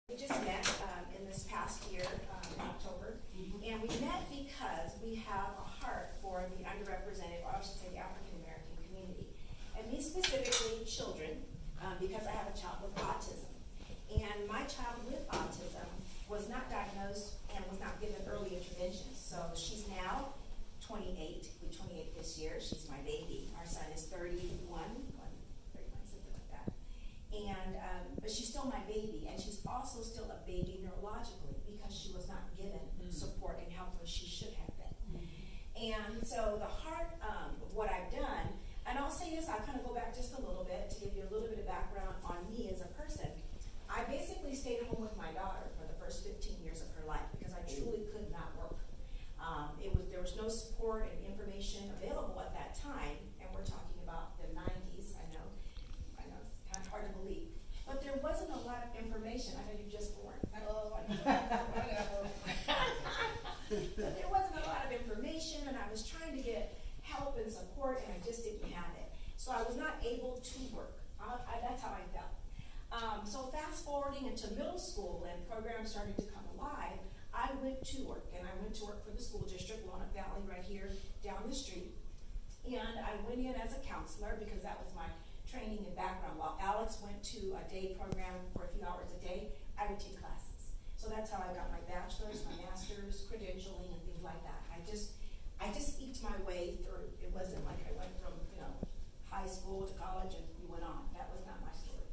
We just met in this past year, in October, and we met because we have a heart for the underrepresented, or I should say the African American community. And me specifically, children, because I have a child with autism. And my child with autism was not diagnosed and was not given early intervention. So she's now 28, we're 28 this year, she's my baby. Our son is 31, something like that. And, but she's still my baby, and she's also still a baby neurologically because she was not given support and help when she should have been. And so the heart of what I've done, and I'll say this, I'll kind of go back just a little bit to give you a little bit of background on me as a person. I basically stayed home with my daughter for the first 15 years of her life because I truly could not work. There was no support and information available at that time, and we're talking about the 90s. I know it's kind of hard to believe, but there wasn't a lot of information. I know you just born. But there wasn't a lot of information, and I was trying to get help and support, and I just didn't have it. So I was not able to work. That's how I felt. So fast forwarding into middle school and programs started to come alive, I went to work, and I went to work for the school district, Walnut Valley, right here down the street. And I went in as a counselor because that was my training and background. While Alex went to a day program for a few hours a day, I would take classes. So that's how I got my bachelor's, my master's, credentialing, and things like that. I just eked my way through. It wasn't like I went from, high school to college and we went on. That was not my story.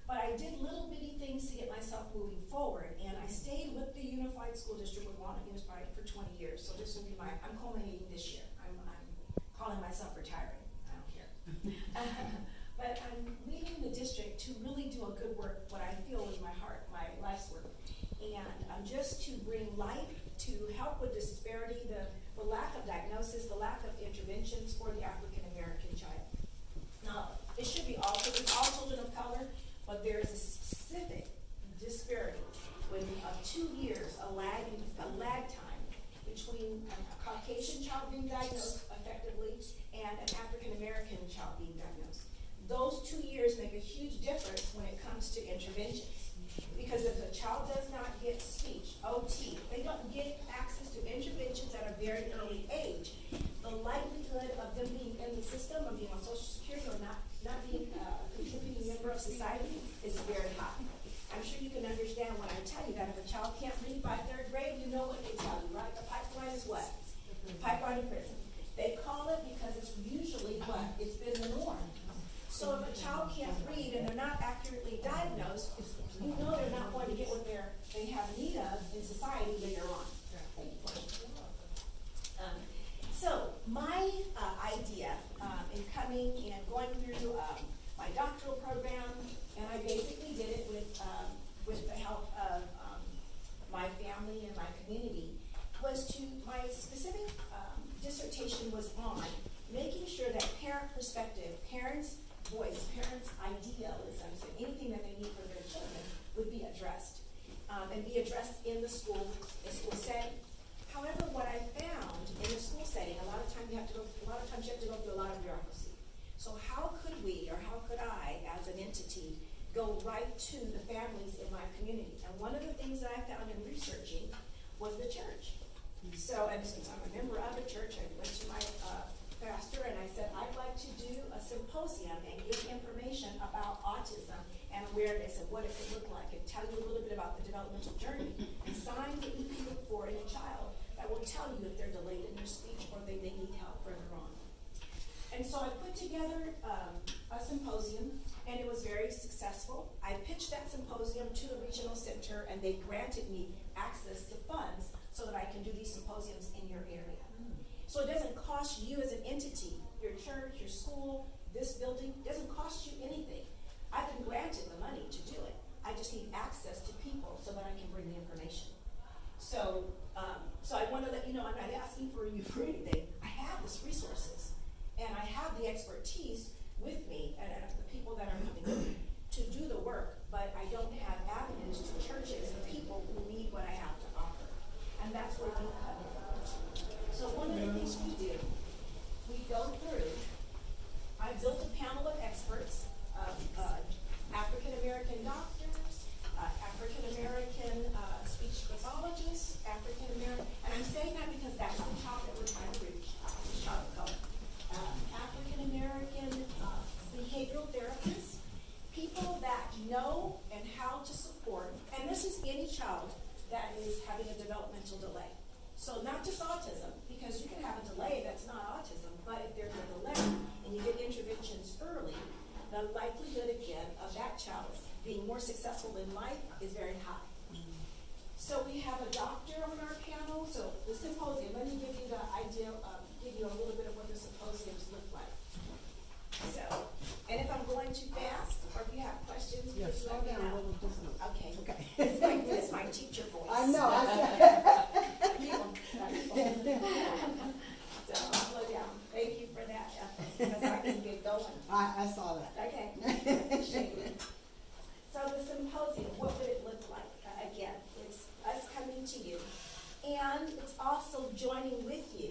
But I did little bitty things to get myself moving forward, and I stayed with the Unified School District with Walnut Unified for 20 years. So this will be I'm culminating this year. I'm calling myself retiring. I don't care. But I'm leaving the district to really do a good work, what I feel is my heart, my life's work. And just to bring life, to help with disparity, the lack of diagnosis, the lack of interventions for the African American child. Now, it should be all children of color, but there is a specific disparity with 2 years, a lag time between a Caucasian child being diagnosed effectively and an African American child being diagnosed. Those 2 years make a huge difference when it comes to interventions. Because if the child does not get speech, OT, they don't get access to interventions at a very early age, the likelihood of them being in the system, of being on Social Security or not being a contributing member of society is very high. I'm sure you can understand when I tell you that if a child can't read by 3rd grade, you know what they tell you, right? The pipeline is what? The pipeline of prison. They call it because it's usually what? It's been the norm. So if a child can't read and they're not accurately diagnosed, you know they're not going to get what they have need of in society later on. So my idea in coming and going through my doctoral program, and I basically did it with the help of my family and my community, was my specific dissertation was on making sure that parent perspective, parents' voice, parents' idealisms, and anything that they need for their children would be addressed, and be addressed in the school setting. However, what I found in the school setting, a lot of times you have to go through a lot of bureaucracy. So how could we, or how could I, as an entity, go right to the families in my community? And one of the things that I found in researching was the church. So, and since I'm a member of the church, I went to my pastor and I said, I'd like to do a symposium and give information about autism and awareness and what it could look like, and tell you a little bit about the developmental journey and signs that you can look for in a child that will tell you if they're delayed in their speech or they may need help further on. And so I put together a symposium, and it was very successful. I pitched that symposium to the regional center, and they granted me access to funds so that I can do these symposiums in your area. So it doesn't cost you as an entity, your church, your school, this building, it doesn't cost you anything. I've been granted the money to do it. I just need access to people so that I can bring the information. So I want to let you know I'm not asking for you for anything. I have these resources, and I have the expertise with me and the people that are coming to do the work, but I don't have avenues to churches and people who need what I have to offer. And that's where we come in. So one of the things we do, we go through, I built a panel of experts, African American doctors, African American this is any child that is having a developmental delay. So not just autism, because you can have a delay that's not autism, but if there's a delay and you get interventions early, the likelihood again of that child being more successful in life is very high. So we have a doctor on our panel. So the symposium, let me give you the idea, give you a little bit of what the symposiums look like. So, and if I'm going too fast, or if you have questions, please let me know. Okay. It's my teacher voice. I know. So I'll slow down. Thank you for that, because I can get going. I saw that. Okay. Appreciate it. So the symposium, what would it look like? Again, it's us coming to you, and it's also joining with you,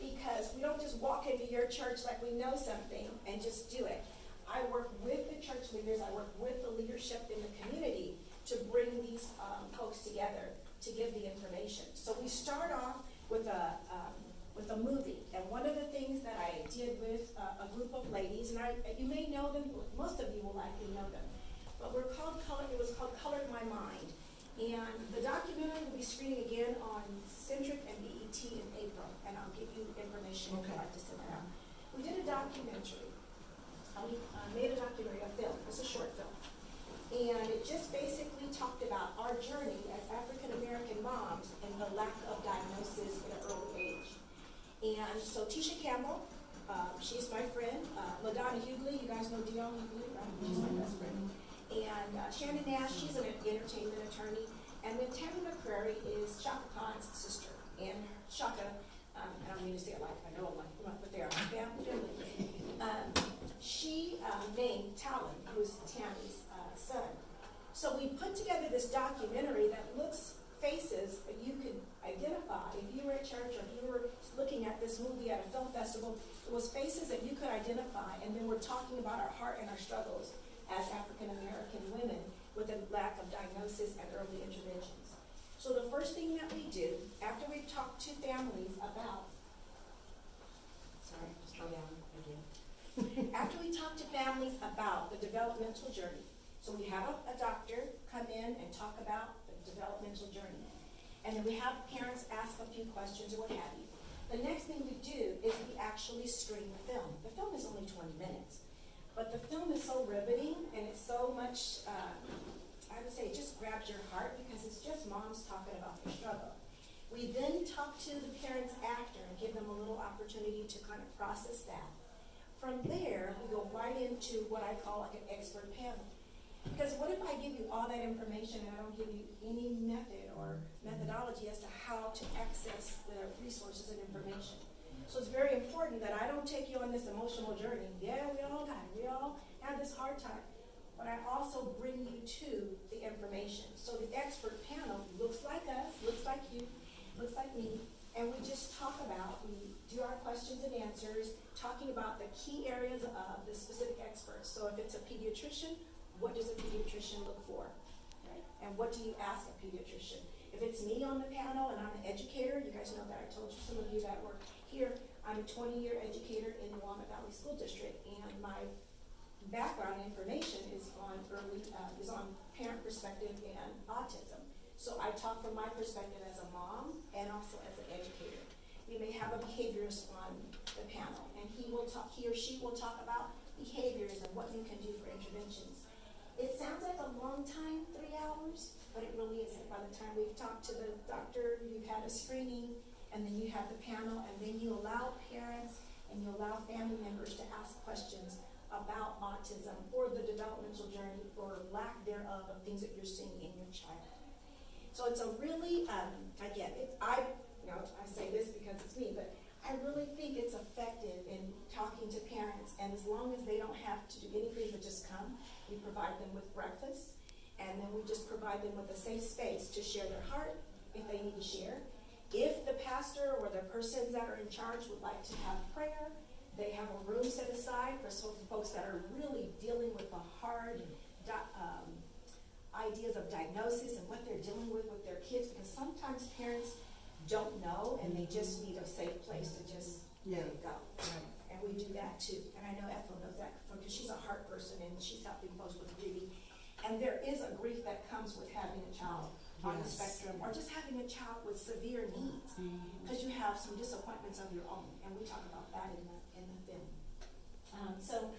because we don't just walk into your church like we know something and just do it. I work with the church leaders, I work with the leadership in the community to bring these folks together to give the information. So we start off with a movie, and one of the things that I did with a group of ladies, and you may know them, most of you will likely know them, but it was called Colored My Mind. And the documentary will be screening again on Centric and BET in April, and I'll give you information if you'd like to send that out. We did a documentary. We made a documentary, a film. It's a short film. And it just basically talked about our journey as African-American moms and the lack of diagnosis at an early age. And so Tisha Campbell, she's my friend. LaDonna Hughley, you guys know Dion Hughley, right? She's my best friend. And Shannon Nash, she's an entertainment attorney. And then Tammy McCrary is Shaka Khan's sister. And Shaka, I don't mean to say it like I know them, but they are family. She named Talon, who is Tammy's son. So we put together this documentary that looks faces that you could identify. If you were at church or if you were looking at this movie at a film festival, it was faces that you could identify, and then we're talking about our heart and our struggles as African-American women with a lack of diagnosis and early interventions. So the first thing that we do, after we've talked to families about, slow down again. After we talk to families about the developmental journey, so we have a doctor come in and talk about the developmental journey. And then we have parents ask a few questions or what have you. The next thing we do is we actually screen the film. The film is only 20 minutes. But the film is so riveting, and it's so much, I would say, it just grabs your heart, because it's just moms talking about their struggle. We then talk to the parents after and give them a little opportunity to kind of process that. From there, we go right into what I call like an expert panel. Because what if I give you all that information and I don't give you any method or methodology as to how to access the resources and information? So it's very important that I don't take you on this emotional journey. Yeah, we all got it. We all have this hard time. But I also bring you to the information. So the expert panel looks like us, looks like you, looks like me, and we just talk about, we do our questions and answers, talking about the key areas of the specific experts. So if it's a pediatrician, what does a pediatrician look for? Right? And what do you ask a pediatrician? If it's me on the panel and I'm an educator, you guys know that I told you, some of you that work here, I'm a 20-year educator in the Willamette Valley School District, and my background information is on parent perspective and autism. So I talk from my perspective as a mom and also as an educator. We may have a behaviorist on the panel, and he or she will talk about behaviors and what you can do for interventions. It sounds like a long time, 3 hours, but it really isn't. By the time we've talked to the doctor, you've had a screening, and then you have the panel, and then you allow parents and you allow family members to ask questions about autism or the developmental journey or lack thereof of things that you're seeing in your child. So it's a really, I say this because it's me, but I really think it's effective in talking to parents, and as long as they don't have to do anything but just come, we provide them with breakfast, and then we just provide them with a safe space to share their heart if they need to share. If the pastor or the persons that are in charge would like to have prayer, they have a room set aside for folks that are really dealing with the hard ideas of diagnosis and what they're dealing with their kids, because sometimes parents don't know and they just need a safe place to just go. Right. And we do that too. And I know Ethel knows that because she's a heart person and she's helping folks with beauty. And there is a grief that comes with having a child on the spectrum, or just having a child with severe needs, because you have some disappointments of your own, and we talk about that in the film. So